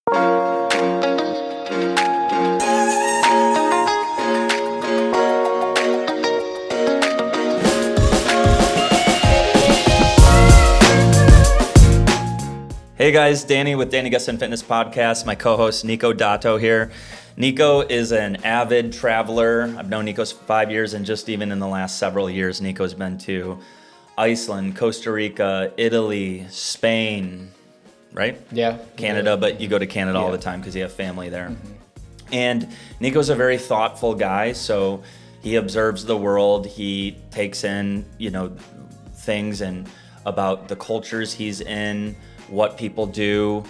Hey guys, Danny with Danny Gustin Fitness Podcast. My co-host Nico Dato here. Nico is an avid traveler. I've known Nico for 5 years, and just even in the last several years, Nico's been to Iceland, Costa Rica, Italy, Spain, right? Yeah. Canada, but you go to Canada all the time because you have family there. And Nico's a very thoughtful guy, so he observes the world. He takes in, things and about the cultures he's in, what people do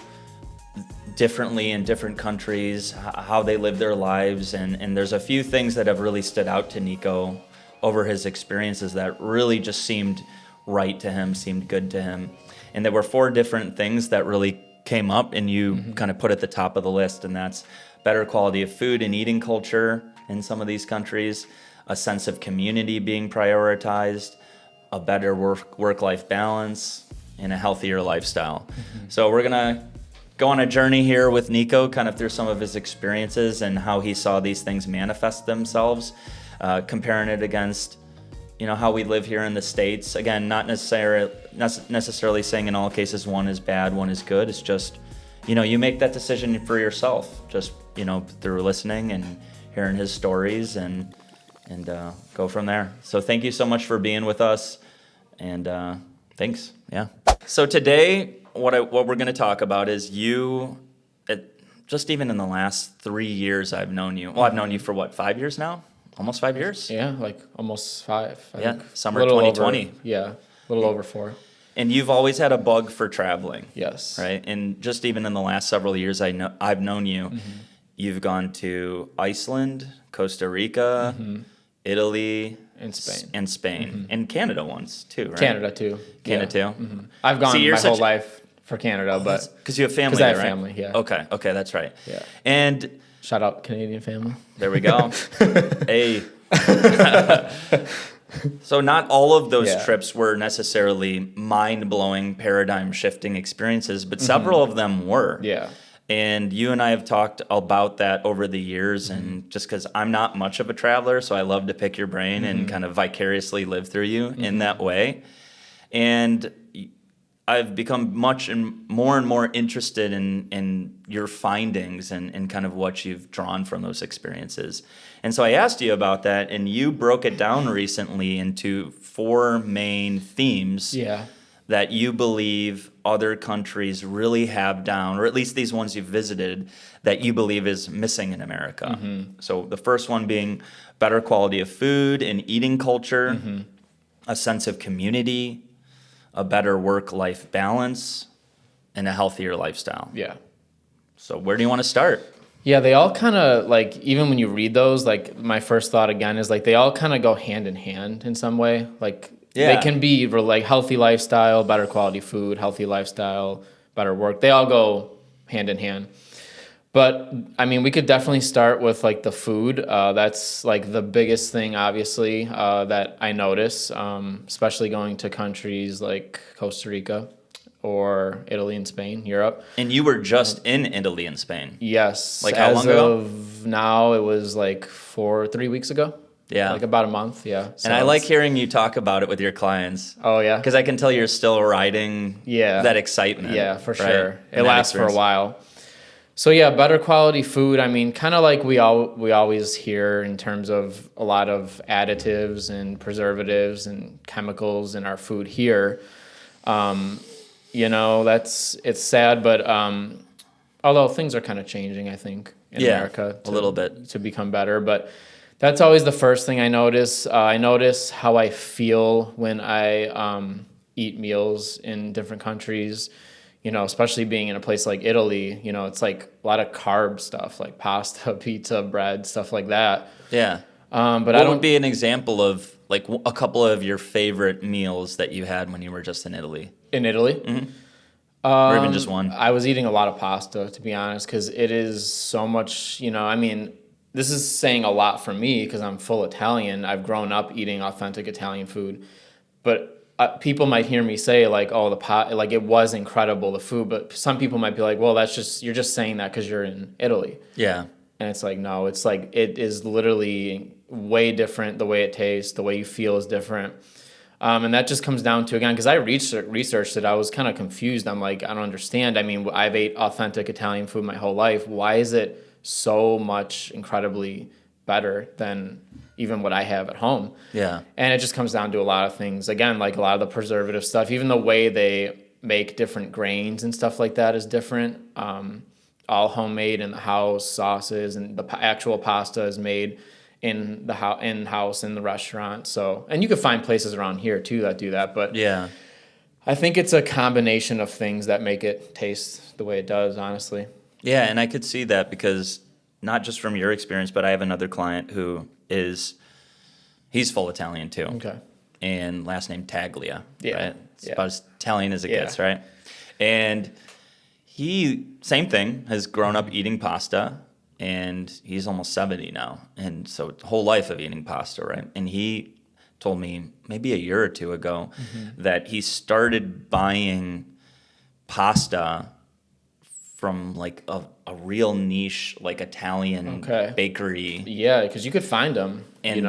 differently in different countries, how they live their lives. And there's a few things that have really stood out to Nico over his experiences that really just seemed right to him, seemed good to him. And there were 4 different things that really came up and you kind of put at the top of the list. And that's better quality of food and eating culture in some of these countries, a sense of community being prioritized, a better work-life balance, and a healthier lifestyle. So we're gonna go on a journey here with Nico, kind of through some of his experiences and how he saw these things manifest themselves, comparing it against, how we live here in the States. Again, not necessarily saying in all cases one is bad, one is good. It's just, you make that decision for yourself, just, through listening and hearing his stories and go from there. So thank you so much for being with us, and thanks. Yeah. So today, what we're going to talk about is just even in the last 3 years I've known you. Well, I've known you for 5 years now? Almost 5 years? Yeah, like almost 5. I think. Summer 2020. A little over 4. And you've always had a bug for traveling. Yes. Right? And just even in the last several years I've known you, you've gone to Iceland, Costa Rica, Italy, and Spain. And Canada once too, right? Canada too. I've gone my whole life for Canada, but because you have family, because I have right? family, yeah. Okay, that's right. Yeah. And shout out Canadian family. There we go. Hey. So not all of those trips were necessarily mind-blowing, paradigm-shifting experiences, but several of them were. Yeah. And you and I have talked about that over the years, and just because I'm not much of a traveler, so I love to pick your brain and kind of vicariously live through you in that way. And I've become much and more interested in your findings and kind of what you've drawn from those experiences. And so I asked you about that, and you broke it down recently into 4 main themes. Yeah. That you believe other countries really have down, or at least these ones you've visited, that you believe is missing in America. So the first one being better quality of food and eating culture, a sense of community, a better work-life balance, and a healthier lifestyle. Yeah. So where do you want to start? Yeah, they all kind of, even when you read those, my first thought again is, they all kind of go hand in hand in some way. They can be healthy lifestyle, better quality food, healthy lifestyle, better work. They all go hand in hand. But we could definitely start with the food. That's the biggest thing, obviously, that I notice, especially going to countries like Costa Rica or Italy and Spain, Europe. And you were just in Italy and Spain. Yes. How long ago? As of now, it was 3 weeks ago. Yeah. About a month, yeah. So and I like hearing you talk about it with your clients. Oh, yeah? Because I can tell you're still riding that excitement. Yeah, for right? sure. It lasts for a while. So, yeah, better quality food. Kind of like we always hear in terms of a lot of additives and preservatives and chemicals in our food here. It's sad, but although things are kind of changing, I think, in America. A little bit. To become better, but... That's always the first thing I notice. I notice how I feel when I eat meals in different countries, especially being in a place like Italy. It's a lot of carb stuff, like pasta, pizza, bread, stuff like that. Yeah. But what would be an example of a couple of your favorite meals that you had when you were just in Italy? In Italy? Mm-hmm. Or even just one? I was eating a lot of pasta, to be honest, because it is so much, this is saying a lot for me because I'm full Italian. I've grown up eating authentic Italian food. But people might hear me say like, oh, like it was incredible, the food, but some people might be like, well, you're just saying that because you're in Italy. Yeah. And it's like, no, it's like, it is literally way different. The way it tastes, the way you feel is different. And that just comes down to, again, because I researched it, I was kind of confused. I'm like, I don't understand. I mean, I've ate authentic Italian food my whole life. Why is it so much incredibly better than even what I have at home? Yeah. And it just comes down to a lot of things. Again, like a lot of the preservative stuff, even the way they make different grains and stuff like that is different. All homemade in the house, sauces, and the actual pasta is made in house in the restaurant. So, and you can find places around here too that do that, but Yeah. I think it's a combination of things that make it taste the way it does, honestly. Yeah, and I could see that because not just from your experience, but I have another client he's full Italian too. Okay. And last name Taglia. Yeah. Right? It's Yeah. about as Italian as it Yeah. gets, right? And he, same thing, has grown up eating pasta, and he's almost 70 now. And so whole life of eating pasta, right? And he told me maybe a year or two ago that he started buying pasta from like a real niche, like Italian bakery. Yeah, because you could find them. And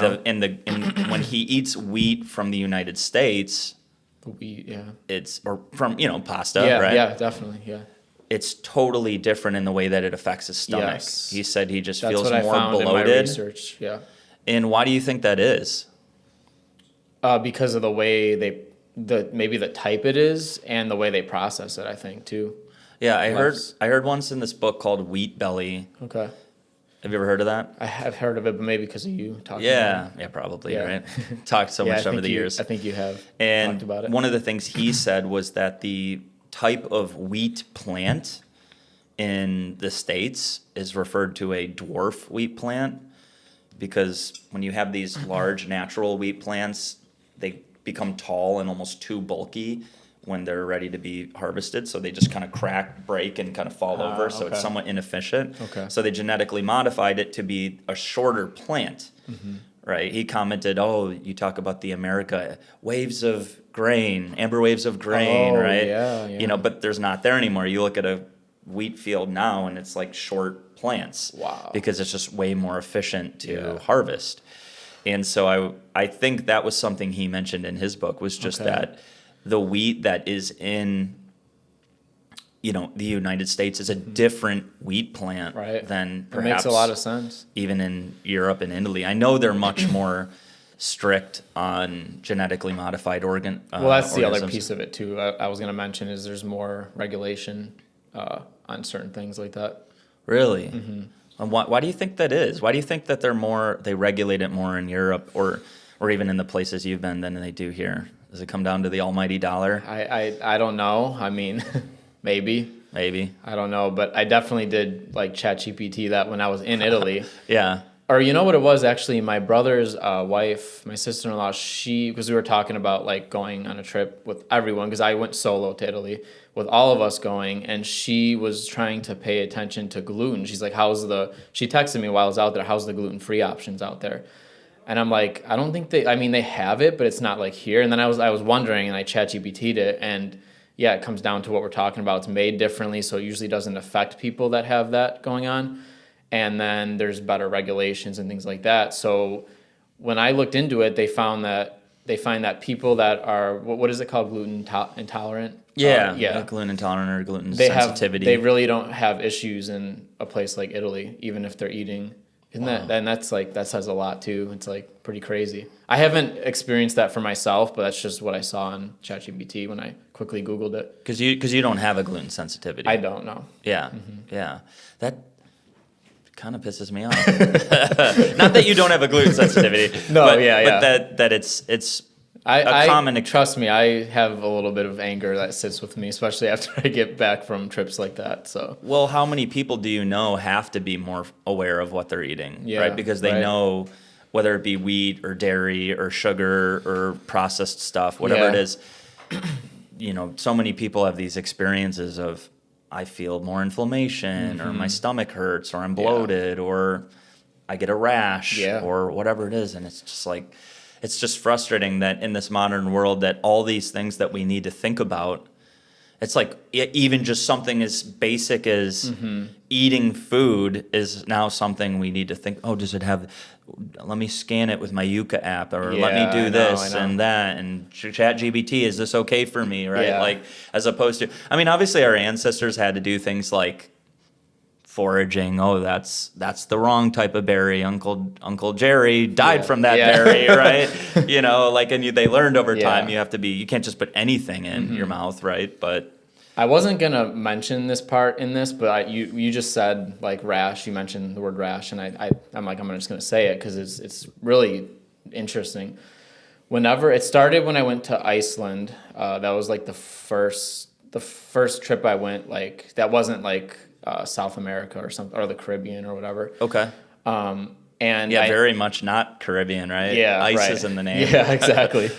when he eats wheat from the United States, the wheat, yeah, it's or from pasta, yeah, right? Yeah, definitely, yeah. It's totally different in the way that it affects his stomach. Yes. He said he just That's feels what more I found bloated. in my research, yeah. And why do you think that is? Because of the way maybe the type it is and the way they process it, I think too. Yeah, I heard once in this book called Wheat Belly. Okay. Have you ever heard of that? I have heard of it, but maybe because of you talking about it. Yeah, probably, right? Talked so much over the years. I think you have and talked about it. One of the things he said was that the type of wheat plant in the States is referred to a dwarf wheat plant because when you have these large natural wheat plants, they become tall and almost too bulky when they're ready to be harvested. So they just kind of crack, break, and kind of fall over. So it's somewhat inefficient. Okay. So they genetically modified it to be a shorter plant. Right? He commented, "Oh, you talk about the America waves of grain, amber waves of grain, right? Yeah. But there's not there anymore. You look at a wheat field now, and it's like short plants. Wow. Because it's just way more efficient to harvest. And so I think that was something he mentioned in his book was just that the wheat that is in the United States is a different wheat plant than perhaps it makes a lot of sense. Even in Europe and Italy. I know they're much more strict on genetically modified organ. Well, that's the other organisms. piece of it too. I was going to mention is there's more regulation on certain things like that. Really? And why do you think that is? Why do you think that they regulate it more in Europe or even in the places you've been than they do here? Does it come down to the almighty dollar? I don't know. I mean, maybe. I don't know, but I definitely did like ChatGPT that when I was in Italy. Yeah. Or you know what it was actually? My brother's wife, my sister-in-law, because we were talking about like going on a trip with everyone, because I went solo to Italy with all of us going, and she was trying to pay attention to gluten. She's like, she texted me while I was out there, how's the gluten-free options out there? And I'm like, I don't think they have it, but it's not like here. And then I was wondering, and I ChatGPT'd it, and yeah, it comes down to what we're talking about. It's made differently, so it usually doesn't affect people that have that going on. And then there's better regulations and things like that. So when I looked into it, they find that people that are, what is it called, gluten intolerant? Yeah, gluten intolerant or gluten sensitivity. They really don't have issues in a place like Italy, even if they're eating. That says a lot too. It's like pretty crazy. I haven't experienced that for myself, but that's just what I saw on ChatGPT when I quickly Googled it. Because you don't have a gluten sensitivity. I don't know. Yeah, yeah. That kind of pisses me off. Not that you don't have a gluten sensitivity. No, but that it's common. Trust me, I have a little bit of anger that sits with me, especially after I get back from trips like that. So, well, how many people do you know have to be more aware of what they're eating, right? Because they know whether it be wheat or dairy or sugar or processed stuff, whatever it is. So many people have these experiences of, I feel more inflammation, or my stomach hurts, or I'm bloated, or I get a rash, or whatever it is, and it's just like. it's just frustrating that in this modern world that all these things that we need to think about, it's like even just something as basic as eating food is now something we need to think, oh, does it have, let me scan it with my Yuka app, or let me do this and that, and ChatGPT, is this okay for me, right? Yeah. Like, as opposed to, I mean, obviously our ancestors had to do things like foraging. Oh, that's the wrong type of berry. Uncle Jerry died from that berry, right? You know, like, and they learned over time. You can't just put anything in your mouth, right? But I wasn't gonna mention this part in this, but you just said like rash. You mentioned the word rash, and I'm just gonna say it because it's really interesting. Whenever it started when I went to Iceland, that was like the first trip I went, like that wasn't like South America or something, or the Caribbean or whatever. Okay. And very much not Caribbean, right? Yeah, Ice is in the name. Yeah, exactly.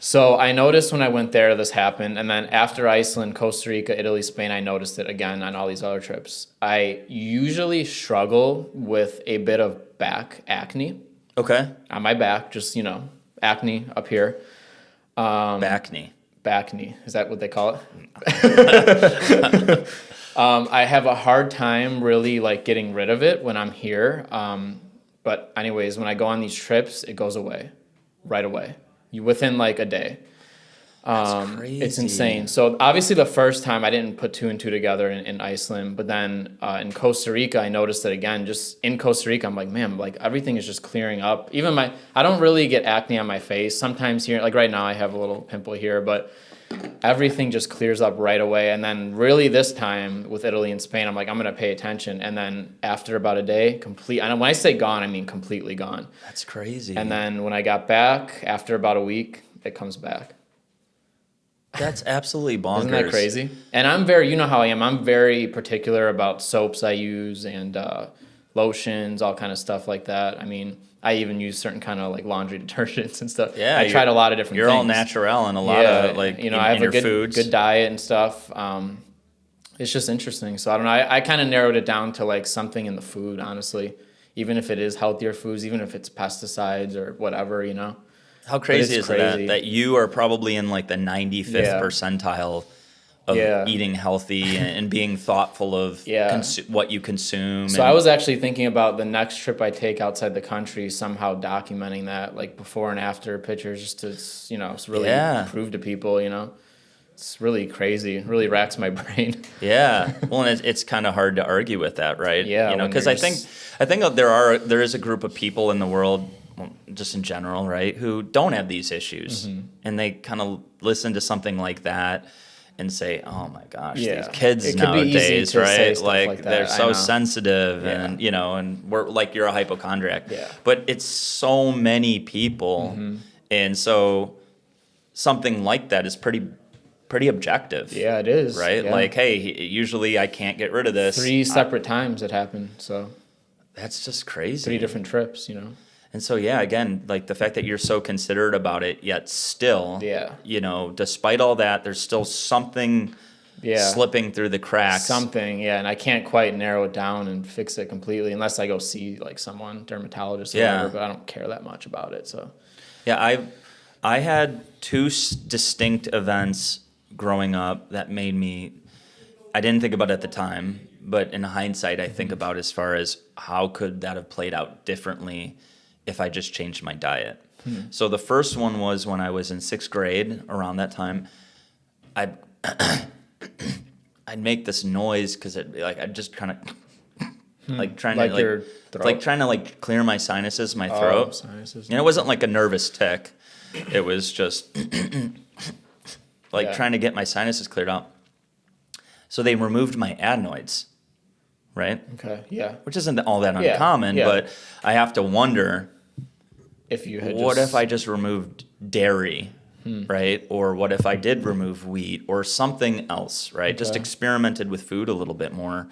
So I noticed when I went there, this happened. And then after Iceland, Costa Rica, Italy, Spain, I noticed it again on all these other trips. I usually struggle with a bit of back acne. Okay. On my back, just, acne up here. Backney. Is that what they call it? I have a hard time really like getting rid of it when I'm here. But anyways, when I go on these trips, it goes away right away. Within like a day. That's crazy. It's insane. So obviously the first time I didn't put two and two together in Iceland, but then in Costa Rica, I noticed it again. Just in Costa Rica, I'm like, man, like everything is just clearing up. Even I don't really get acne on my face. Sometimes here, like right now, I have a little pimple here, but everything just clears up right away. And then really this time with Italy and Spain, I'm like, I'm going to pay attention. And then after about a day, and when I say gone, I mean completely gone. That's crazy. And then when I got back, after about a week, it comes back. That's absolutely bonkers. Isn't that crazy? And I'm you know how I am. I'm very particular about soaps I use and lotions, all kind of stuff like that. I mean, I even use certain kind of like laundry detergents and stuff. Yeah, I tried a lot of different things. You're all natural and a lot of like, I have a good foods. good diet and stuff. It's just interesting. So I don't know. I kind of narrowed it down to like something in the food, honestly. Even if it is healthier foods, even if it's pesticides or whatever, How crazy is that you are probably in like the 95th percentile of eating healthy and being thoughtful of what you consume. So I was actually thinking about the next trip I take outside the country, somehow documenting that, like before and after pictures, just to, really prove to people, It's really crazy. It really racks my brain. Yeah. Well, and it's kind of hard to argue with that, right? Yeah. Because I think there is a group of people in the world, just in general, right, who don't have these issues, and they kind of listen to something like that and say, "Oh my gosh, these kids nowadays, right? Like they're so sensitive, and and we're like, you're a hypochondriac." Yeah. But it's so many people, and so something like that is pretty objective. Yeah, it is. Right? Yeah. Like, hey, usually I can't get rid of this. 3 separate times it happened, so that's just crazy. 3 different trips, And so, again, like the fact that you're so considerate about it, yet still, despite all that, there's still something slipping through the cracks. Something, and I can't quite narrow it down and fix it completely unless I go see like someone, dermatologist or whatever, but I don't care that much about it, so. Yeah, I had 2 distinct events growing up that made me, I didn't think about it at the time, but in hindsight, I think about as far as how could that have played out differently if I just changed my diet. So the first one was when I was in 6th grade, around that time, I'd make this noise because I'd just kind of like trying to clear my sinuses, my throat. Sinuses. And it wasn't like a nervous tick. It was just trying to get my sinuses cleared out. So they removed my adenoids, right? Okay, yeah. Which isn't all that uncommon, but I have to wonder if you had what if I just removed dairy, right? Or what if I did remove wheat or something else, right? Okay. Just experimented with food a little bit more.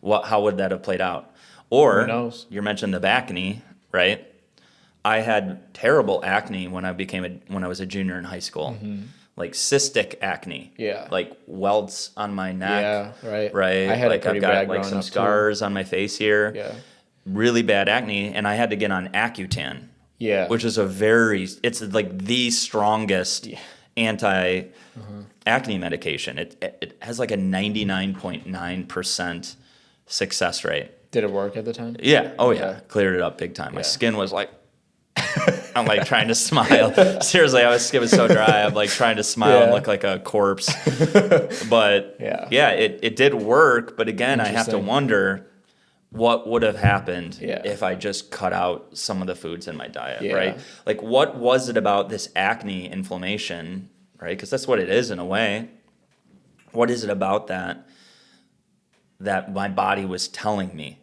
How would that have played out? Or who knows? You mentioned the acne, right? I had terrible acne when I was a junior in high school. Like cystic acne. Yeah. Like welts on my neck. Yeah, right. Right. I had I've got like some scars on my face here. Yeah. Really bad acne, and I had to get on Accutane, Yeah. Which is it's like the strongest anti-acne medication. It has like a 99.9% success rate. Did it work at the time? Yeah. Oh yeah. Cleared it up big time. My skin was like, I'm like trying to smile. Seriously, my skin was so dry. I'm like trying to smile and look like a corpse. But it did work. But again, I have to wonder what would have happened if I just cut out some of the foods in my diet, right? Like, what was it about this acne inflammation, right? Because that's what it is in a way. What is it about that my body was telling me,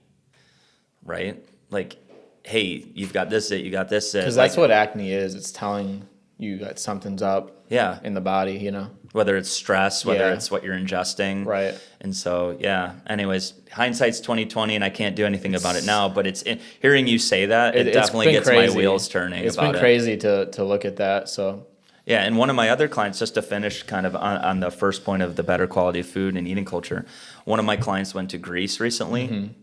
right? Like, hey, you've got this, you got this. Because that's what acne is. It's telling you that something's up in the body, you know? Whether it's stress, whether it's what you're ingesting. Right. And so, anyways, hindsight's 2020 and I can't do anything about it now, but hearing you say that, it definitely gets my wheels turning. It's been crazy to look at that, so. Yeah, and one of my other clients, just to finish kind of on the first point of the better quality of food and eating culture, one of my clients went to Greece recently,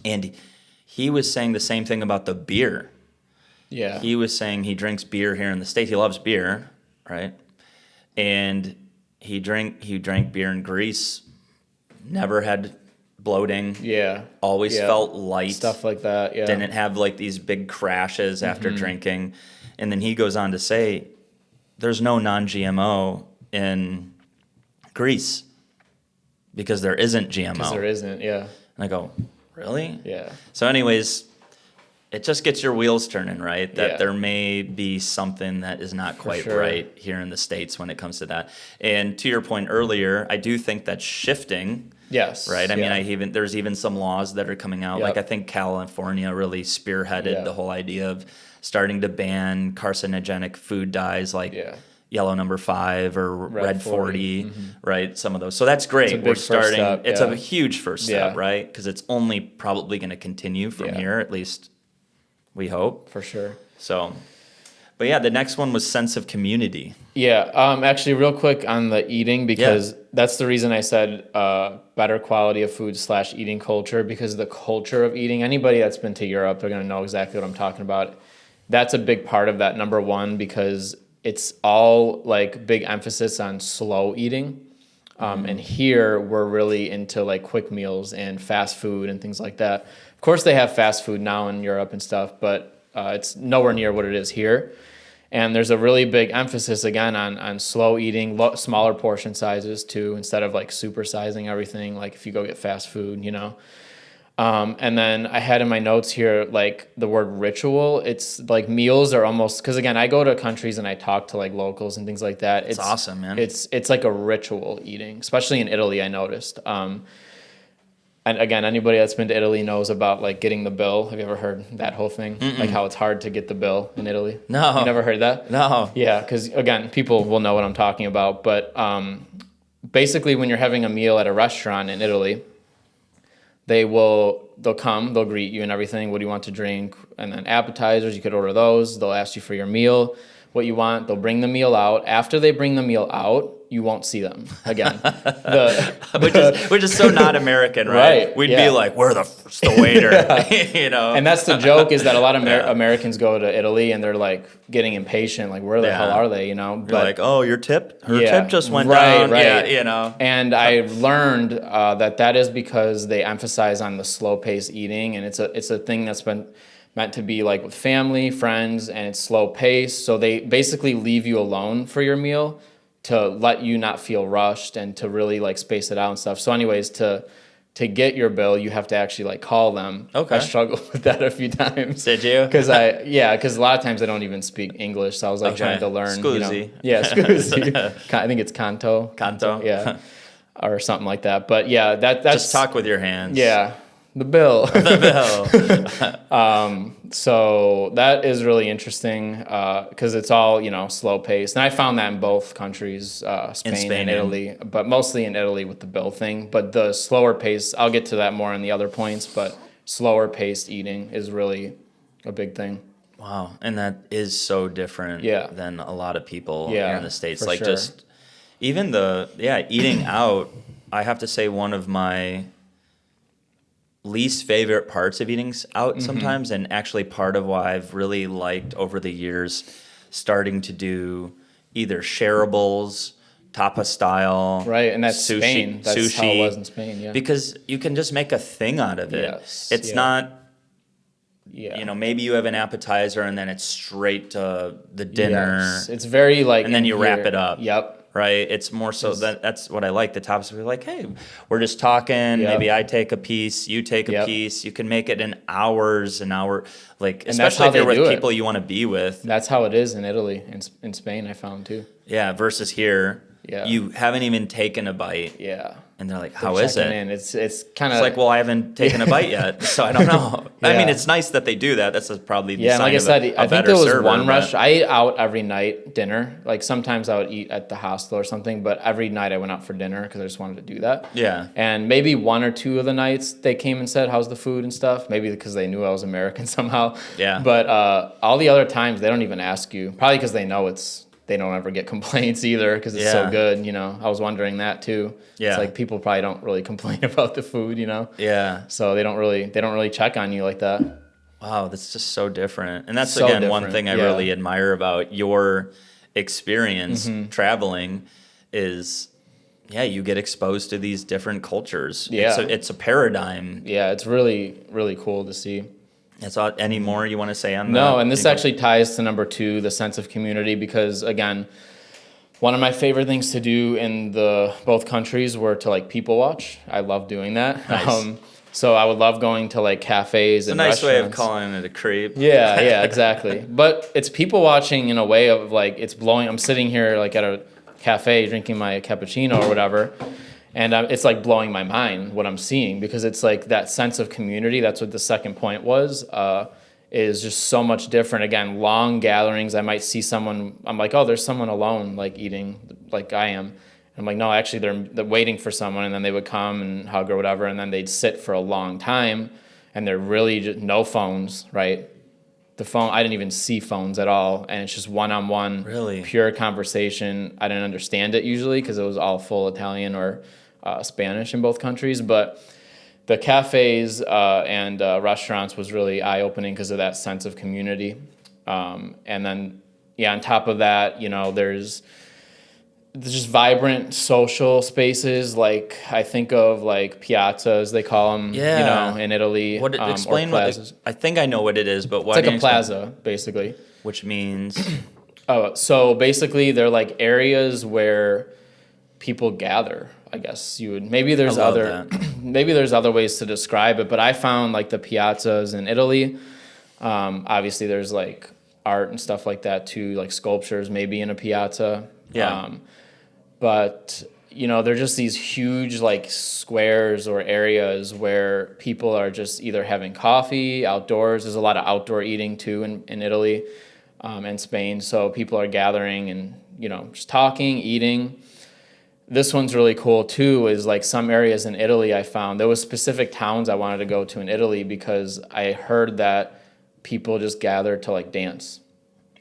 and he was saying the same thing about the beer. Yeah. He was saying he drinks beer here in the States. He loves beer, right? And he drank beer in Greece, never had bloating. Yeah. Always felt light. Stuff like that, yeah. Didn't have like these big crashes after drinking. And then he goes on to say, there's no non-GMO in Greece because there isn't GMO. Because there isn't, yeah. And I go, really? Yeah. So anyways, it just gets your wheels turning, right? That there may be something that is not quite right here in the States when it comes to that. And to your point earlier, I do think that's shifting. Yes. Right? I mean, there's even some laws that are coming out. Like I think California really spearheaded the whole idea of starting to ban carcinogenic food dyes like yellow number 5 or red 40, right? Some of those. So that's great. We're starting. It's a huge first step, right? Because it's only probably going to continue from here, at least we hope. For sure. So, but the next one was sense of community. Yeah. Actually, real quick on the eating, because that's the reason I said better quality of food / eating culture, because the culture of eating, anybody that's been to Europe, they're going to know exactly what I'm talking about. That's a big part of that, number one, because it's all like big emphasis on slow eating. And here we're really into like quick meals and fast food and things like that. Of course, they have fast food now in Europe and stuff, but it's nowhere near what it is here. And there's a really big emphasis again on slow eating, smaller portion sizes too, instead of like supersizing everything. Like if you go get fast food, you know. And then I had in my notes here, like the word ritual. It's like meals are almost, because again, I go to countries and I talk to like locals and things like that. It's awesome, man. It's like a ritual eating, especially in Italy, I noticed. And again, anybody that's been to Italy knows about like getting the bill. Have you ever heard that whole thing? Like how it's hard to get the bill in Italy? No. You never heard that? No. Yeah, because again, people will know what I'm talking about. But basically when you're having a meal at a restaurant in Italy, they'll greet you and everything. What do you want to drink? And then appetizers, you could order those. They'll ask you for your meal, what you want. They'll bring the meal out. After they bring the meal out, you won't see them again. Which is so not American, right? We'd be like, we're the waiter, you know? And that's the joke, is that a lot of Americans go to Italy and they're like getting impatient, like where the hell are they, you know? You're like, oh, your tip? Her tip just went down. Right. Yeah, you know? And I learned that is because they emphasize on the slow-paced eating, and it's a thing that's been meant to be like with family, friends, and it's slow-paced. So they basically leave you alone for your meal to let you not feel rushed and to really like space it out and stuff. So anyways, to get your bill, you have to actually like call them. Okay. I struggled with that a few times. Did you? Because a lot of times I don't even speak English, so I was like trying to learn. Scusi. Scusi. I think it's canto. Canto. Yeah. Or something like that. But yeah, that's just talk with your hands. Yeah. The bill. The bill. So that is really interesting because it's all, slow paced. And I found that in both countries, Spain and Italy, but mostly in Italy with the bill thing. But the slower pace, I'll get to that more in the other points, but slower paced eating is really a big thing. Wow. And that is so different than a lot of people here in the States. Like just even eating out, I have to say one of my least favorite parts of eating out sometimes, and actually part of why I've really liked over the years starting to do either shareables, tapa style, Right, and that's sushi, Spain. That's sushi, how it was in Spain, yeah. because you can just make a thing out of it. Yes, It's yeah. not, Yeah. you know, maybe you have an appetizer and then it's straight to the dinner. Yes. It's very like, And then in you wrap here. it up. Yep. Right, it's more so that's what I like. The tops we're like, hey, we're just talking. Maybe I take a piece, you take a piece. You can make it in hours, an hour, like And that's especially how if you're they with do it. people you want to be with. That's how it is in Italy, in Spain, I found too. Yeah, versus here, Yeah. you haven't even taken a bite, Yeah. and they're like, They're how is it? checking in. It's kind of It's like, well, I haven't taken a bite yet, so I don't know. I mean, Yeah. it's nice that they do that. That's probably the yeah. And sign like I of said, a I think better there was server, one but- rush. I ate out every night dinner. Like sometimes I would eat at the hostel or something, but every night I went out for dinner because I just wanted to do that. Yeah. And maybe one or two of the nights they came and said, "How's the food and stuff?" Maybe because they knew I was American somehow. Yeah. But all the other times they don't even ask you. Probably because they know they don't ever get complaints either because it's so Yeah. good. You know, I was wondering that too. Yeah. It's like people probably don't really complain about the food. You know. Yeah. So they don't really check on you like that. Wow, that's just so different. And that's, So again, one different, thing I yeah. really admire about your experience traveling is, yeah, you get exposed to these different cultures. Yeah. It's a paradigm. Yeah, it's really, really cool to see. Any more you want to say on that? No, and this Nico? actually ties to number 2, the sense of community, because again, one of my favorite things to do in both countries were to like people watch. I love doing that. Nice. So I would love going to like cafes It's a and nice way of restaurants. calling it a creep. Yeah, exactly. But it's people watching in a way of like it's blowing. I'm sitting here like at a cafe drinking my cappuccino or whatever, and it's like blowing my mind what I'm seeing, because it's like that sense of community. That's what the second point was. Is just so much different. Again, long gatherings. I might see someone. I'm like, oh, there's someone alone like eating like I am. I'm like, no, actually, they're waiting for someone, and then they would come and hug or whatever, and then they'd sit for a long time, and they're really just no phones, right? The phone, I didn't even see phones at all, and it's just one-on-one, Really? pure conversation. I didn't understand it usually because it was all full Italian or Spanish in both countries, but the cafes and restaurants was really eye-opening because of that sense of community. And then, yeah, on top of that, you know, there's just vibrant social spaces. Like I think of like piazzas, they call them, Yeah. you know, in Italy. Explain or what plazas. I think I know what it is, but why It's like don't a you explain- plaza, basically. Which means So basically, they're like areas where people gather. I guess you would. Maybe there's I love other. that. Maybe there's other ways to describe it, but I found like the piazzas in Italy. Obviously, there's like art and stuff like that too, like sculptures maybe in a piazza. Yeah. But you know, they're just these huge like squares or areas where people are just either having coffee outdoors. There's a lot of outdoor eating too in Italy and Spain. So people are gathering and, you know, just talking, eating. This one's really cool too, is like some areas in Italy I found. There was specific towns I wanted to go to in Italy because I heard that people just gathered to like dance.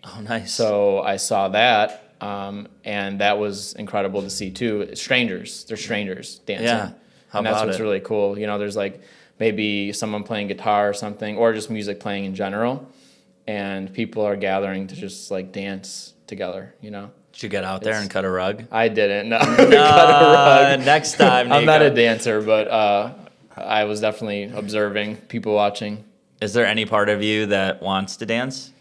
oh, nice. So I saw that, and that was incredible to see too. Strangers, they're strangers dancing. Yeah. How and that's about what's it? really cool. You know, there's like maybe someone playing guitar or something, or just music playing in general, and people are gathering to just like dance together. You know, Did you get out there and cut a rug? I didn't. No, cut a rug. Next time, Nico. I'm not a dancer, but I was definitely observing, people watching. Is there any part of you that wants to dance?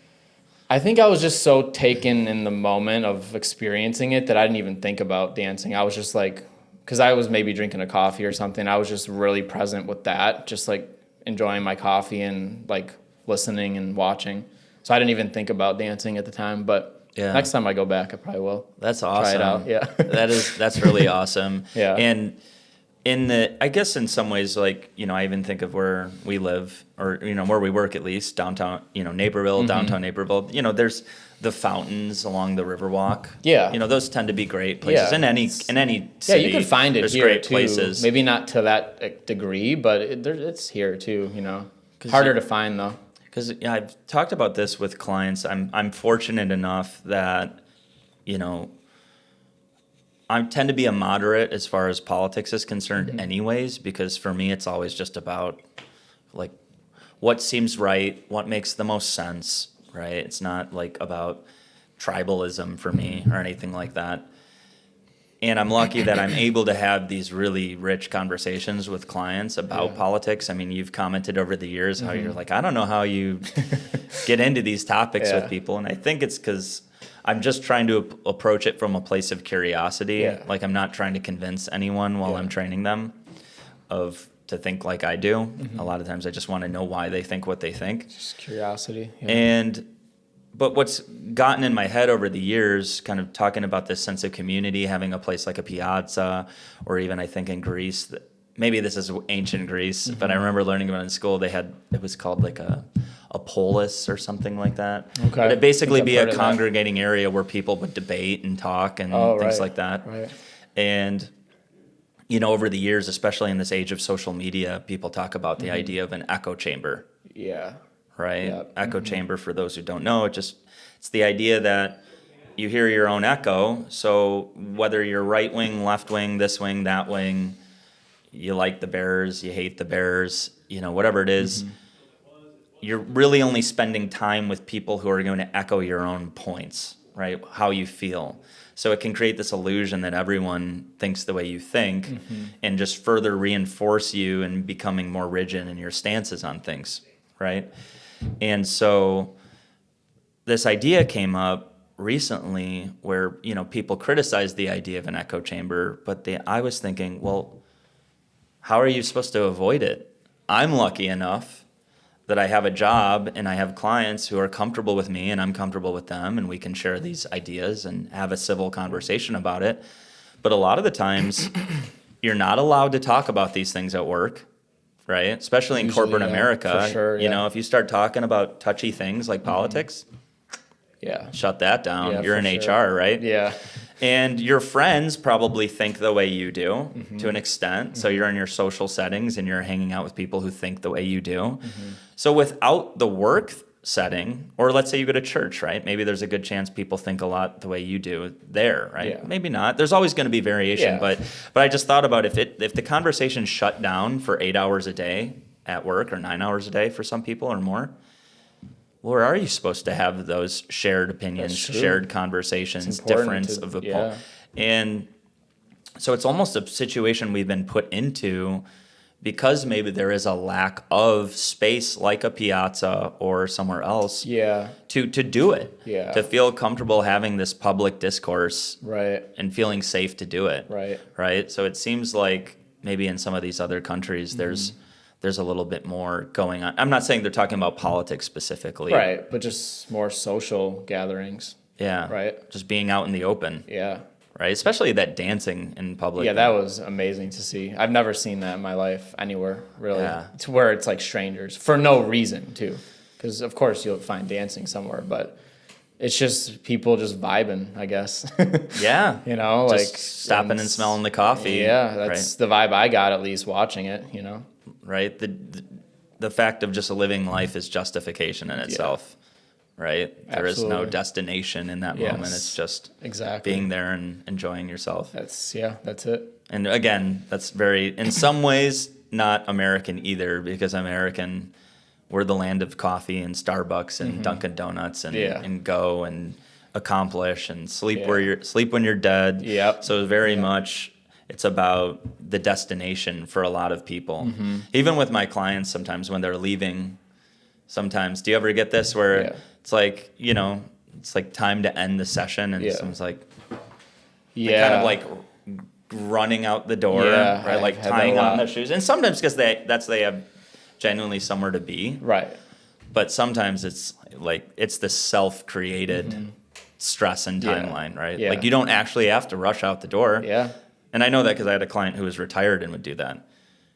I think I was just so taken in the moment of experiencing it that I didn't even think about dancing. I was just like, because I was maybe drinking a coffee or something, I was just really present with that, just like enjoying my coffee and like listening and watching. So I didn't even think about dancing at the time, but Yeah. next time I go back, I probably will. That's awesome. Try it out, yeah. That's really awesome. Yeah. And I guess in some ways, like, you know, I even think of where we live, or, you know, where we work at least, downtown, you know, Naperville, downtown Naperville, you know, there's the fountains along the Riverwalk. Yeah. You know, those tend to be great places Yeah. in any Yeah, city. you can find it there's here great too. places. Maybe not to that degree, but it's here too, you know. 'Cause Harder to find though. Because yeah, I've talked about this with clients. I'm fortunate enough that, you know, I tend to be a moderate as far as politics is concerned anyways, because for me it's always just about like what seems right, what makes the most sense, right? It's not like about tribalism for me or anything like that. And I'm lucky that I'm able to have these really rich conversations with clients about politics. I mean, you've commented over the years how you're like, I don't know how you get into these topics with people. And I think it's because I'm just trying to approach it from a place of curiosity. Yeah. Like I'm not trying to convince anyone while I'm training them to think like I do. A lot of times I just want to know why they think what they think. Just curiosity. But what's gotten in my head over the years, kind of talking about this sense of community, having a place like a piazza, or even I think in Greece, maybe this is ancient Greece, but I remember learning about it in school, it was called like a polis or something like that. Okay. But it'd basically be a congregating area where people would debate and talk and things like that. Right. And, over the years, especially in this age of social media, people talk about the idea of an echo chamber. Yeah. Right? Yep. Echo chamber, for those who don't know, it's the idea that you hear your own echo. So whether you're right wing, left wing, this wing, that wing, you like the Bears, you hate the Bears, whatever it is, you're really only spending time with people who are going to echo your own points, right? How you feel. So it can create this illusion that everyone thinks the way you think and just further reinforce you in becoming more rigid in your stances on things, right? And so this idea came up recently where, people criticized the idea of an echo chamber, but I was thinking, well, how are you supposed to avoid it? I'm lucky enough that I have a job and I have clients who are comfortable with me and I'm comfortable with them, and we can share these ideas and have a civil conversation about it. But a lot of the times you're not allowed to talk about these things at work. Right? Especially in corporate America, for sure, if you start talking about touchy things like politics, shut that down. Yeah, You're in sure. HR, right? Yeah. And your friends probably think the way you do to an extent. So you're in your social settings and you're hanging out with people who think the way you do. So without the work setting, or let's say you go to church, right? Maybe there's a good chance people think a lot the way you do there, right? Yeah. Maybe not. There's always going to be variation, but I just thought about if the conversation shut down for 8 hours a day at work or 9 hours a day for some people or more, where are you supposed to have those shared opinions, shared conversations, difference of opinion? And so it's almost a situation we've been put into because maybe there is a lack of space like a piazza or somewhere else to do it, to feel comfortable having this public discourse and feeling safe to do it. Right. So it seems like maybe in some of these other countries there's a little bit more going on. I'm not saying they're talking about politics specifically. Right, but just more social gatherings. Yeah. Right. Just being out in the open. Yeah. Right, especially that dancing in public. Yeah, that was amazing to see. I've never seen that in my life anywhere, really. Yeah. To where it's like strangers for no reason, too. Because, of course, you'll find dancing somewhere, but it's just people just vibing, I guess. Yeah. Just like stopping and smelling the coffee. Yeah, that's the vibe I got, at least watching it, Right. The fact of just living life is justification in itself. Right? Absolutely. There is no destination in that moment. It's just being there and enjoying yourself. That's it. And again, that's very, in some ways, not American either, because we're the land of coffee and Starbucks and Dunkin' Donuts and go and accomplish and sleep when you're dead. Yep. So very much it's about the destination for a lot of people. Even with my clients, sometimes when they're leaving, do you ever get this where it's like, it's like time to end the session and someone's like, kind of like running out the door, right? Like tying on their shoes. And sometimes because they have genuinely somewhere to be. Right. But sometimes it's like, it's the self-created stress and timeline, right? Yeah. Like you don't actually have to rush out the door. Yeah. And I know that because I had a client who was retired and would do that.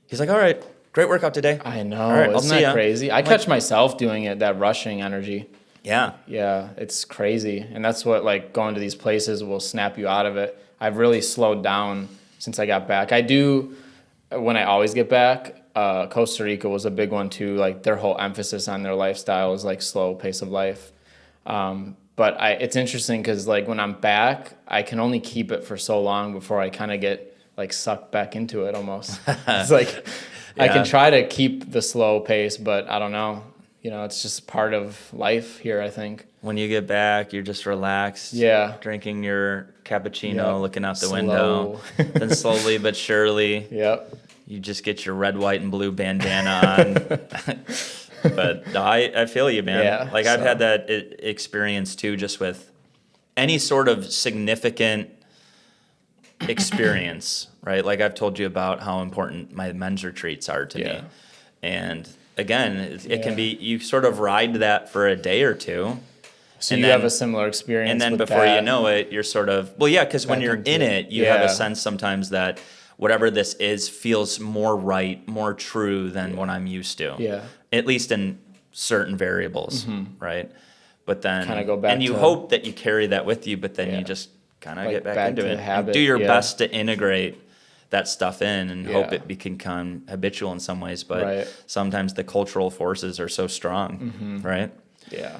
He's like, all right, great workout today. I know. All right, Isn't that crazy? I catch myself doing it, that rushing energy. Yeah. Yeah, it's crazy. And that's what, like, going to these places will snap you out of it. I've really slowed down since I got back. I do, when I always get back, Costa Rica was a big one, too. Like, their whole emphasis on their lifestyle is, like, slow pace of life. But it's interesting because, like, when I'm back, I can only keep it for so long before I kind of get, like, sucked back into it almost. It's like... I can try to keep the slow pace, but I don't know. You know, it's just part of life here, I think. When you get back, you're just relaxed. Yeah. Drinking your cappuccino, looking out the Slow. window. Then slowly but surely, Yep. you just get your red, white, and blue bandana on. But no, I feel you, man. Yeah, Like I've had that experience too, just with any sort of significant experience, right? Like I've told you about how important my men's retreats are to me. And again, it can be, you sort of ride that for a day or two. So you have a similar experience. And then with before that. you know it, you're sort of, well, yeah, because when you're in it, you have a sense sometimes that whatever this is feels more right, more true than what I'm used to. Yeah. At least in certain variables, right? But then, kind of go back and you hope that you carry that with you, but then you just kind of get back into it. Habit, and do your best to integrate that stuff in and hope it can become habitual in some ways. But sometimes the cultural forces are so strong, right? Yeah.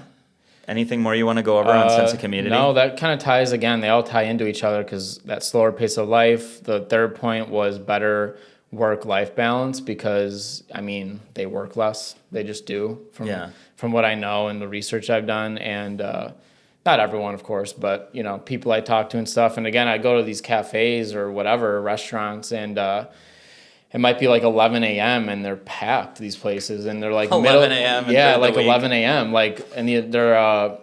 Anything more you want to go over on sense of community? No, that kind of ties again. They all tie into each other because that slower pace of life. The third point was better work-life balance because, I mean, they work less. They just do from what I know and the research I've done. And not everyone, of course, but, you know, people I talk to and stuff. And again, I go to these cafes or whatever, restaurants, and it might be like 11 a.m. and they're packed, these places, and they're like 11 a.m. Yeah, like 11 a.m. Like, and they're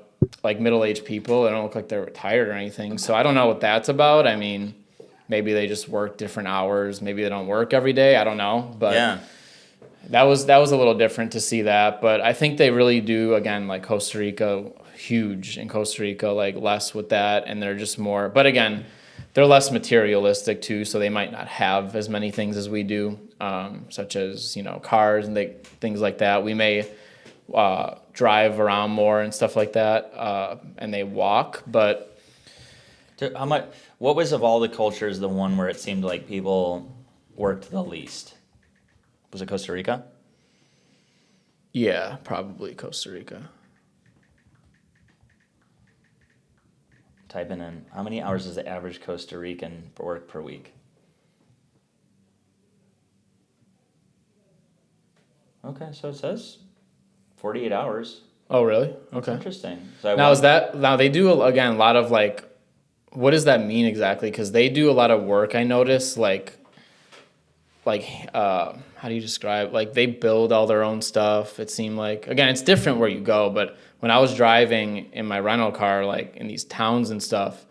like middle-aged people. They don't look like they're retired or anything. So I don't know what that's about. I mean, maybe they just work different hours. Maybe they don't work every day. I don't know. But that was a little different to see that. But I think they really do, again, like Costa Rica, huge in Costa Rica, like less with that, and they're just more. But again, they're less materialistic too, so they might not have as many things as we do, such as, you know, cars and things like that. We may drive around more and stuff like that, and they walk. But how much? What was of all the cultures the one where it seemed like people worked the least? Was it Costa Rica? Yeah, probably Costa Rica. Typing in, how many hours does the average Costa Rican work per week? Okay, so it says 48 hours. Oh, really? Okay. That's interesting. So now they do, again, a lot of like, what does that mean exactly? Because they do a lot of work, I notice, like how do you describe, like they build all their own stuff. It seemed like, again, it's different where you go, but when I was driving in my rental car, like in these towns and stuff,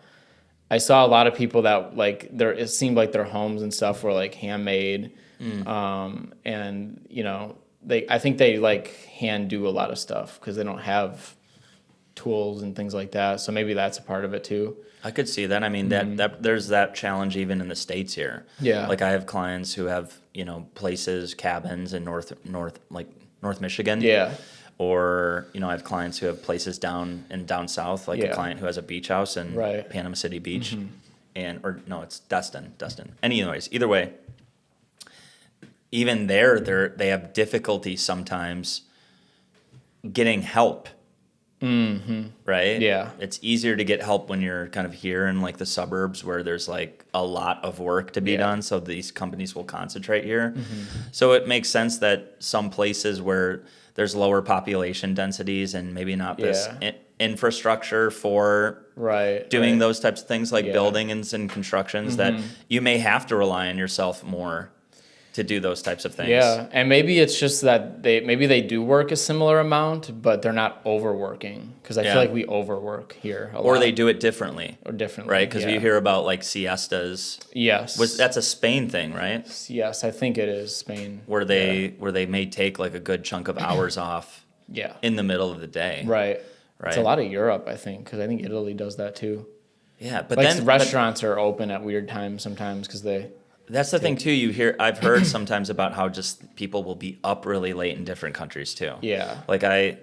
I saw a lot of people that like it seemed like their homes and stuff were like handmade. And you know, I think they like hand do a lot of stuff because they don't have tools and things like that. So maybe that's a part of it too. I could see that. I mean, that there's that challenge even in the States here. Yeah. Like I have clients who have, you know, places, cabins in North Michigan. Yeah. Or, you know, I have clients who have places down south, like a client who has a beach house in Panama City Beach. It's Destin. Anyways, either way, even they have difficulty sometimes getting help. Right? Yeah. It's easier to get help when you're kind of here in like the suburbs where there's like a lot of work to be done. So these companies will concentrate here. So it makes sense that some places where there's lower population densities and maybe not this infrastructure for doing those types of things like buildings and constructions that you may have to rely on yourself more to do those types of things. Yeah, and maybe it's just that they do work a similar amount, but they're not overworking because I feel like we overwork here a lot. Or they do it differently. Right? Because we hear about like siestas. Yes. That's a Spain thing, right? Yes, I think it is Spain. Where they may take like a good chunk of hours off. In the middle of the day. Right. It's a lot of Europe, I think, because I think Italy does that too. Yeah, but like then restaurants are open at weird times sometimes because they. That's the thing too. I've heard sometimes about how just people will be up really late in different countries too. Yeah. Like I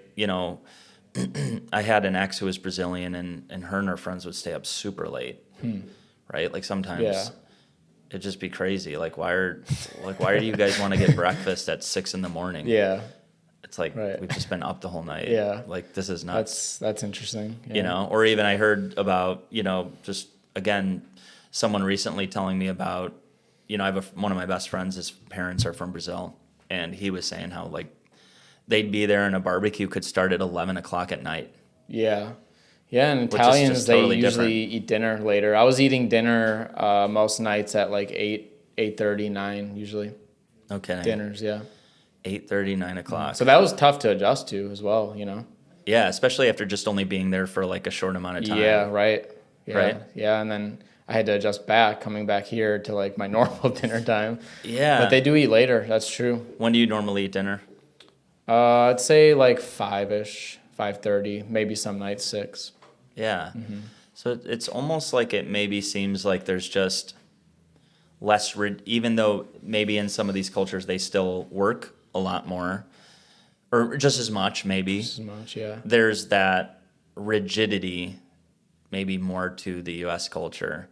had an ex who was Brazilian, and her friends would stay up super late. Right? Like sometimes it'd just be crazy. Like why do you guys want to get breakfast at 6 a.m? Yeah. It's like we've just been up the whole night. Yeah. Like this is nuts. That's interesting. Yeah. You know, or even I heard about, you know, just again, someone recently telling me about, you know, I have one of my best friends, his parents are from Brazil, and he was saying how like they'd be there and a barbecue could start at 11 o'clock at night. Yeah. Yeah, and Which is Italians, just they totally usually different. eat dinner later. I was eating dinner most nights at like 8:30, 9 usually. Okay. Dinners, yeah. 8:30, 9 o'clock. So that was tough to adjust to as well, you know? Yeah, especially after just only being there for like a short amount of time. Yeah, right. Yeah, Right? yeah, and then I had to adjust back, coming back here to like my normal dinner time. Yeah. But they do eat later, that's true. When do you normally eat dinner? I'd say like 5-ish, 5:30, maybe some nights 6. Yeah. So it's almost like it maybe seems like there's just less, even though maybe in some of these cultures they still work a lot more, or just as much maybe. Just as much, yeah. There's that rigidity maybe more to the U.S. culture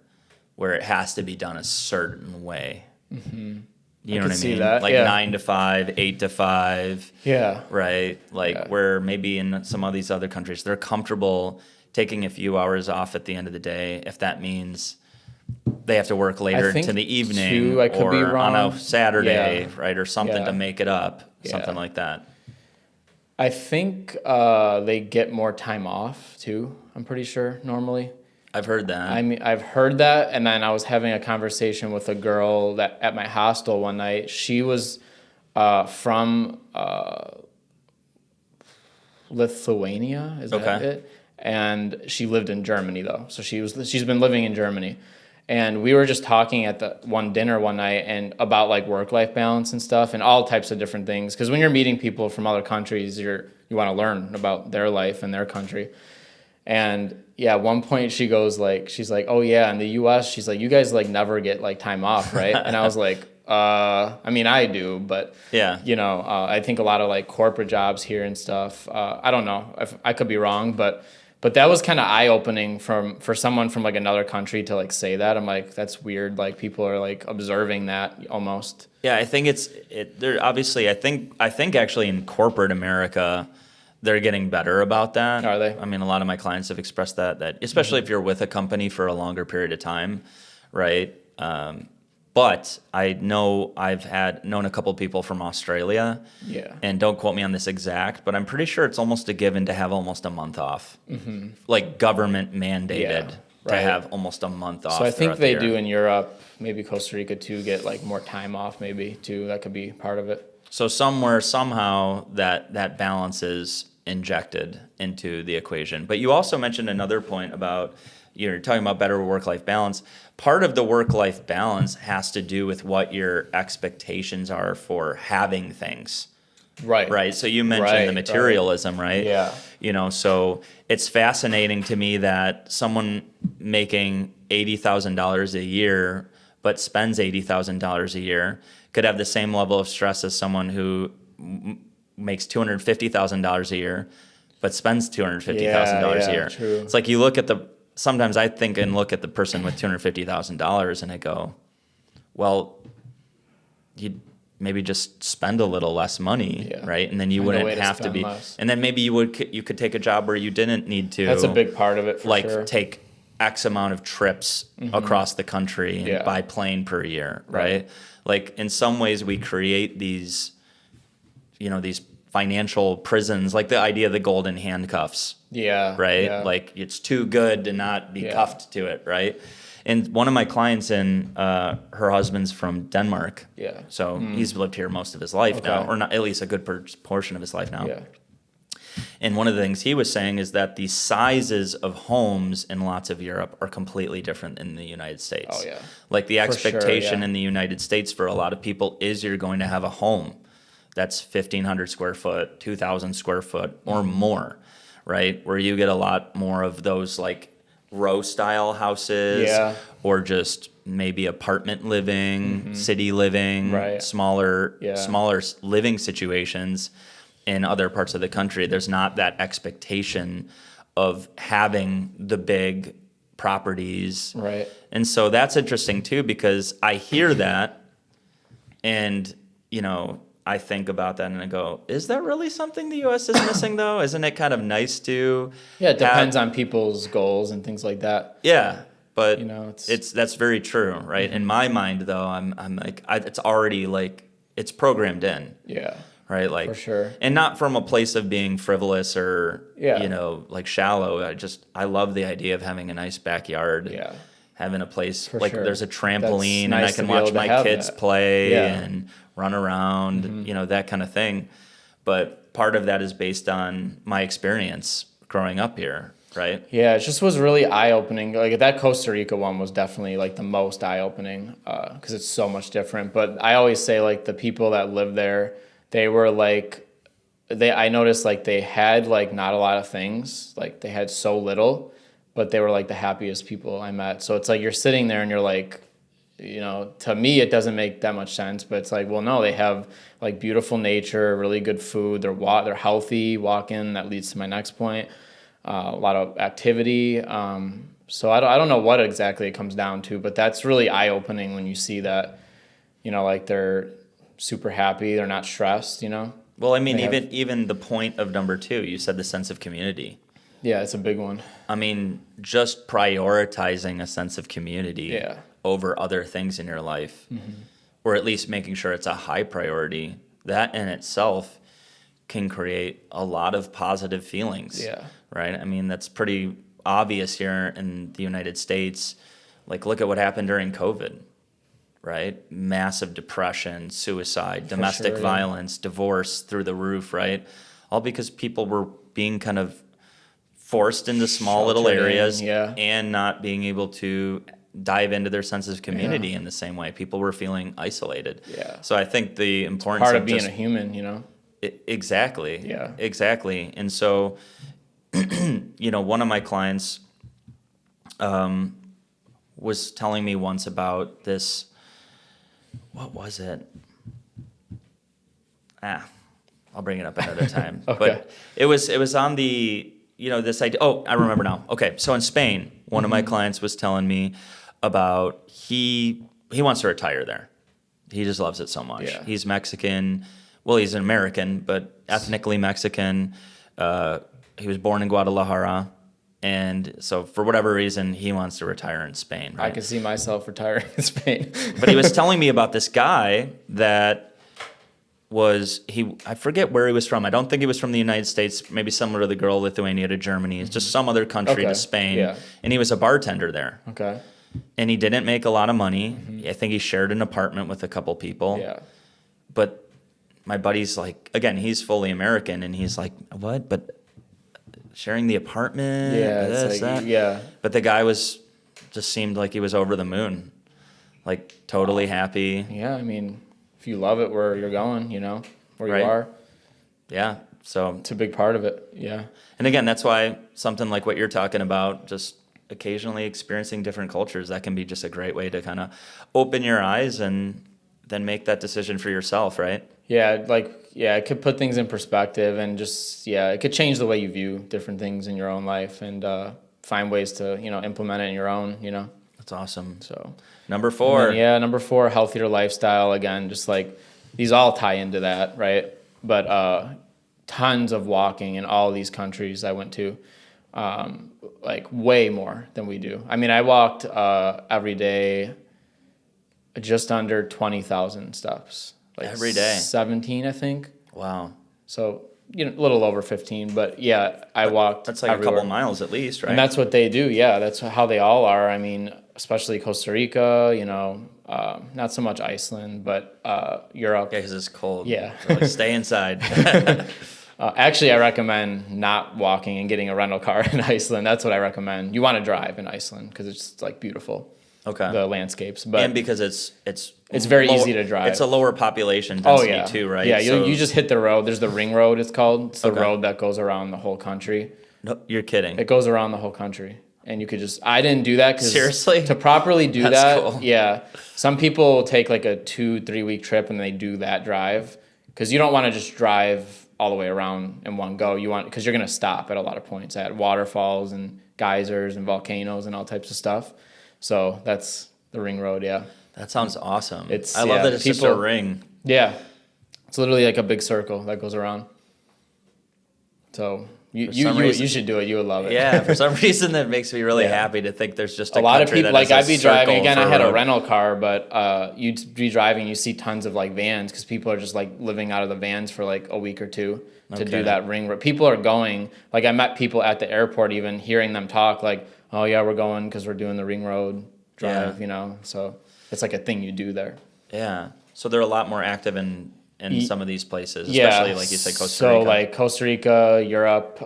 where it has to be done a certain way. You know could what I see mean? that, Like yeah. 9 to 5, 8 to 5. Yeah. Right? Like Yeah. where maybe in some of these other countries, they're comfortable taking a few hours off at the end of the day if that means they have to work later think, into the evening too, I could or be on wrong. a Saturday, Yeah. right? Or something Yeah. to make it up, something Yeah. like that. I think they get more time off too, I'm pretty sure, normally. I've heard that. I mean, I've heard that, and then I was having a conversation with a girl that at my hostel one night. She was from Lithuania, is that Okay. it? And she lived in Germany though, so she's been living in Germany. And we were just talking at the one dinner one night and about like work-life balance and stuff and all types of different things. Because when you're meeting people from other countries, you want to learn about their life and their country. And yeah, at one point she's like, oh yeah, in the U.S., she's like, you guys like never get like time off, right? And I was like, I mean, I do, but Yeah. you know, I think a lot of like corporate jobs here and stuff. I don't know, I could be wrong, but that was kind of eye opening for someone from like another country to like say that. I'm like, that's weird. Like people are like observing that almost. Yeah, I think there obviously I think actually in corporate America they're getting better about that. Are they? I mean, a lot of my clients have expressed that especially if you're with a company for a longer period of time, right? But I know I've known a couple people from Australia. Yeah. And don't quote me on this exact, but I'm pretty sure it's almost a given to have almost a month off. Like government mandated Yeah, to right. have almost a month off. So I think throughout they the do year. in Europe, maybe Costa Rica too, get like more time off maybe too. That could be part of it. So somewhere, somehow, that balance is injected into the equation. But you also mentioned another point about, you're talking about better work-life balance. Part of the work-life balance has to do with what your expectations are for having things. Right. Right. So you mentioned Right, the materialism, right? Yeah. You know, so it's fascinating to me that someone making $80,000 a year but spends $80,000 a year could have the same level of stress as someone who makes $250,000 a year but spends $250,000 Yeah, a year. true. It's like you look at sometimes I think and look at the person with $250,000 and I go, well, you maybe just spend a little less money, Yeah. right? And then you Find a way wouldn't to have to spend be, less. and then maybe you could take a job where you didn't need to. That's a big part of it for like sure. take X amount of trips across the country and Yeah. by plane per year, right? Right. Like in some ways we create these, these financial prisons, like the idea of the golden handcuffs, Yeah. right? Yeah. Like it's too good to not be Yeah. cuffed to it, right? And one of my clients her husband's from Denmark. Yeah. So he's lived here most of his life now, Okay. or not, at least a good portion of his life now. Yeah. And one of the things he was saying is that the sizes of homes in lots of Europe are completely different in the United States. Oh, yeah. Like the For sure, expectation yeah. in the United States for a lot of people is you're going to have a home that's 1,500 square foot, 2,000 square foot, or more, right? Where you get a lot more of those like row style houses, Yeah. or just maybe apartment living, city living, Right. smaller Yeah. living situations in other parts of the country. There's not that expectation of having the big properties. Right. And so that's interesting too, because I hear that and, I think about that and I go, is that really something the U.S. is missing though? Isn't it kind of nice to Yeah, it depends on people's goals and things like that. Yeah, but it's that's very true, right? In my mind though, I'm like, it's already like it's programmed in. Yeah. Right. Like, for sure. And not from a place of being frivolous or, like shallow. I love the idea of having a nice backyard. Yeah. Having a place For like sure. there's a trampoline and nice I can to be able watch to my have kids that. play Yeah. and run around, that kind of thing. But part of that is based on my experience growing up here, right? Yeah, it just was really eye-opening. Like that Costa Rica one was definitely like the most eye-opening because it's so much different. But I always say like the people that live there, they were like, I noticed like they had like not a lot of things. Like they had so little, but they were like the happiest people I met. So it's like you're sitting there and you're like, to me it doesn't make that much sense, but it's like, well, no, they have like beautiful nature, really good food. They're healthy, walking. That leads to my next point. A lot of activity. So I don't know what exactly it comes down to, but that's really eye-opening when you see that, like they're super happy. They're not stressed, Well, I mean, even the point of number 2, you said the sense of community. Yeah, it's a big one. I mean, just prioritizing a sense of community over other things in your life, or at least making sure it's a high priority, that in itself can create a lot of positive feelings. Yeah. Right? I mean, that's pretty obvious here in the United States. Like, look at what happened during COVID, right? Massive depression, suicide, domestic violence, divorce through the roof, right? All because people were being kind of forced into small little areas and not being able to dive into their sense of community in the same way. People were feeling isolated. Yeah. So I think the importance part of being a human, Exactly. Yeah. Exactly. And so, one of my clients was telling me once about this. What was it? I'll bring it up another time. Okay. But it was on the, this idea. Oh, I remember now. Okay. So in Spain, one of my clients was telling me about he wants to retire there. He just loves it so much. Yeah. He's Mexican. Well, he's an American, but ethnically Mexican. He was born in Guadalajara. And so for whatever reason, he wants to retire in Spain. Right? I can see myself retiring in Spain. But he was telling me about this guy that I forget where he was from. I don't think he was from the United States, maybe similar to the girl, Lithuania to Germany. It's just some other country to Spain. Yeah. And he was a bartender there. Okay. And he didn't make a lot of money. I think he shared an apartment with a couple people. Yeah. But my buddy's like, again, he's fully American, and he's like, what? But sharing the apartment? Yeah. This, that? Yeah. But the guy just seemed like he was over the moon. Like, totally happy. Yeah, I mean, if you love it where you're going, where Right. you are. Yeah, so. It's a big part of it, yeah. And again, that's why something like what you're talking about, just occasionally experiencing different cultures, that can be just a great way to kind of open your eyes and then make that decision for yourself, right? Yeah, it could put things in perspective and just, it could change the way you view different things in your own life and find ways to, implement it in your own, That's awesome. So Number 4. Number 4, healthier lifestyle. Again, just like these all tie into that, right? But tons of walking in all these countries I went to, like way more than we do. I mean, I walked every day just under 20,000 steps. Like every day? 17, I think. Wow. So, a little over 15, but I walked. That's like everywhere. a couple miles at least, right? And that's what they do. Yeah, that's how they all are. I mean, especially Costa Rica, not so much Iceland, but Europe. Yeah, because it's cold. Yeah. So like, stay inside. Actually, I recommend not walking and getting a rental car in Iceland. That's what I recommend. You want to drive in Iceland because it's like beautiful. Okay. The landscapes, but and because it's very easy to drive. It's a lower population density too, right? Yeah, so, you just hit the road. There's the ring road. It's called. It's the Okay. road that goes around the whole country. No, you're kidding. It goes around the whole country, and you could just. I didn't do that because Seriously? to properly do That's that. cool. Yeah, some people take like a 2-3 week trip and they do that drive because you don't want to just drive all the way around in one go. You want because you're gonna stop at a lot of points at waterfalls and geysers and volcanoes and all types of stuff. So that's the ring road. Yeah. That sounds awesome. It's- I love yeah, that it's just a people- ring. Yeah, it's literally like a big circle that goes around. So you should do it. You would love it. Yeah, for some reason that makes me really happy to think there's just a lot of country people. that Like has I'd be driving again. I had a road. rental car, but you'd be driving. You see tons of like vans because people are just like living out of the vans for like a week or two to do that ring road. People are going. Like I met people at the airport, even hearing them talk. Like, oh yeah, we're going because we're doing the ring road drive. You know, so it's like a thing you do there. Yeah. So they're a lot more active in some of these places, especially like you said, Costa Rica. So like Costa Rica, Europe,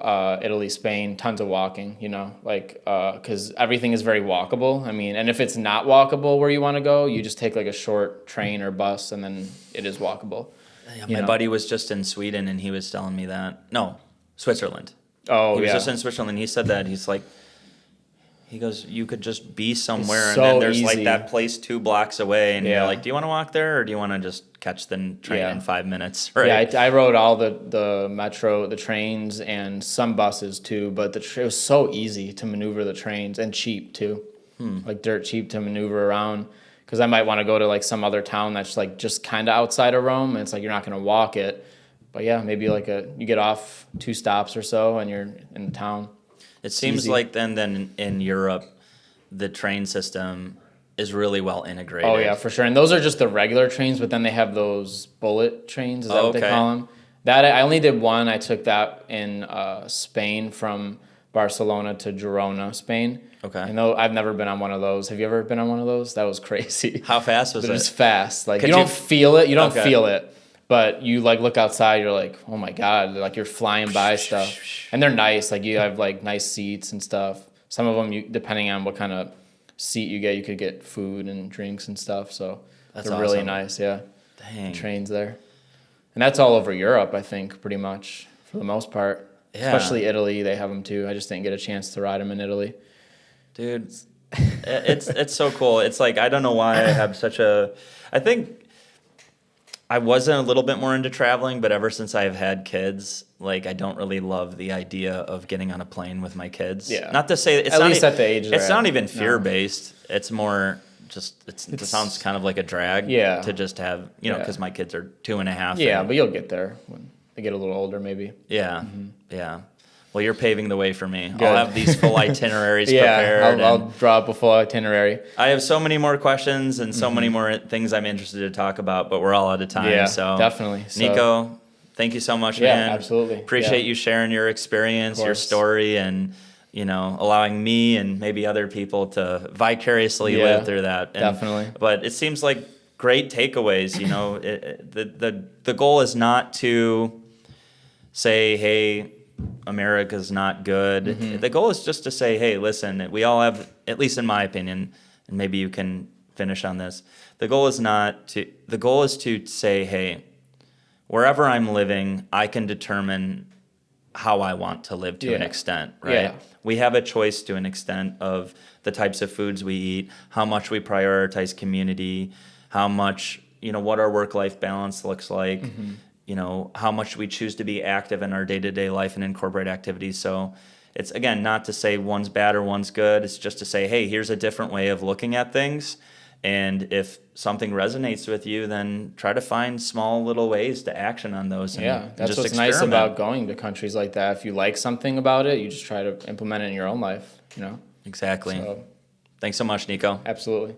Italy, Spain, tons of walking, you know, like, cause everything is very walkable. I mean, and if it's not walkable where you want to go, you just take like a short train or bus and then it is walkable. Yeah, my buddy was just in Sweden and he was telling me that. No, Switzerland. Oh, he was just in Switzerland. He said that he goes, you could just be somewhere It's and then so there's easy. like that place 2 blocks away and you're like, do you want to walk there or do you want to just catch the train in 5 minutes? Right. Yeah, I rode all the metro, the trains and some buses too, but it was so easy to maneuver the trains and cheap too. Like dirt cheap to maneuver around. Because I might want to go to like some other town that's like just kind of outside of Rome. And it's like you're not going to walk it. But yeah, maybe like you get off 2 stops or so and you're in the town. It seems like then in Europe, the train system is really well integrated. Oh yeah, for sure. And those are just the regular trains, but then they have those bullet trains. Is that what they call them? That I only did one. I took that in Spain from Barcelona to Girona, Spain. Okay. I know I've never been on one of those. Have you ever been on one of those? That was crazy. How fast was it? It was fast. Like you don't feel it. You don't feel it. But you like look outside, you're like, oh my God, like you're flying by stuff. And they're nice. Like you have like nice seats and stuff. Some of them, depending on what kind of seat you could get food and drinks and stuff. So they're really nice. Yeah. Dang. The trains there. And that's all over Europe, I think, pretty much for the most part. Yeah. Especially Italy, they have them too. I just didn't get a chance to ride them in Italy. Dude, it's so cool. It's like, I don't know why I have I think I wasn't a little bit more into traveling, but ever since I've had kids, like I don't really love the idea of getting on a plane with my kids. Yeah. Not to say it's at least at the age it's not even fear based. It's more just it sounds kind of like a drag. Yeah. To just have because my kids are 2.5. Yeah, but you'll get there when they get a little older, maybe. Yeah. Mm-hmm. Yeah. Well, you're paving the way for me. Good. I'll have these full itineraries prepared. I'll draw up a full itinerary. I have so many more questions and so many more things I'm interested to talk about, but we're all out of time. Yeah, so definitely. Nico, thank you so much, man. Yeah, absolutely. Appreciate you sharing your experience, your story, and allowing me and maybe other people to vicariously live through that. And, definitely. But it seems like great takeaways. The goal is not to say, hey, America's not good. Mm-hmm. The goal is just to say, hey, listen, we all have, at least in my opinion, and maybe you can finish on this. The goal is to say, hey, wherever I'm living, I can determine how I want to live to an extent, right? Yeah. We have a choice to an extent of the types of foods we eat, how much we prioritize community, how much, what our work-life balance looks like. Mm-hmm. How much we choose to be active in our day-to-day life and incorporate activities. So it's, again, not to say one's bad or one's good. It's just to say, hey, here's a different way of looking at things. And if something resonates with you, then try to find small little ways to action on those. And that's just what's nice about going to countries like that. If you like something about it, you just try to implement it in your own life, Exactly. So, thanks so much, Nico. Absolutely.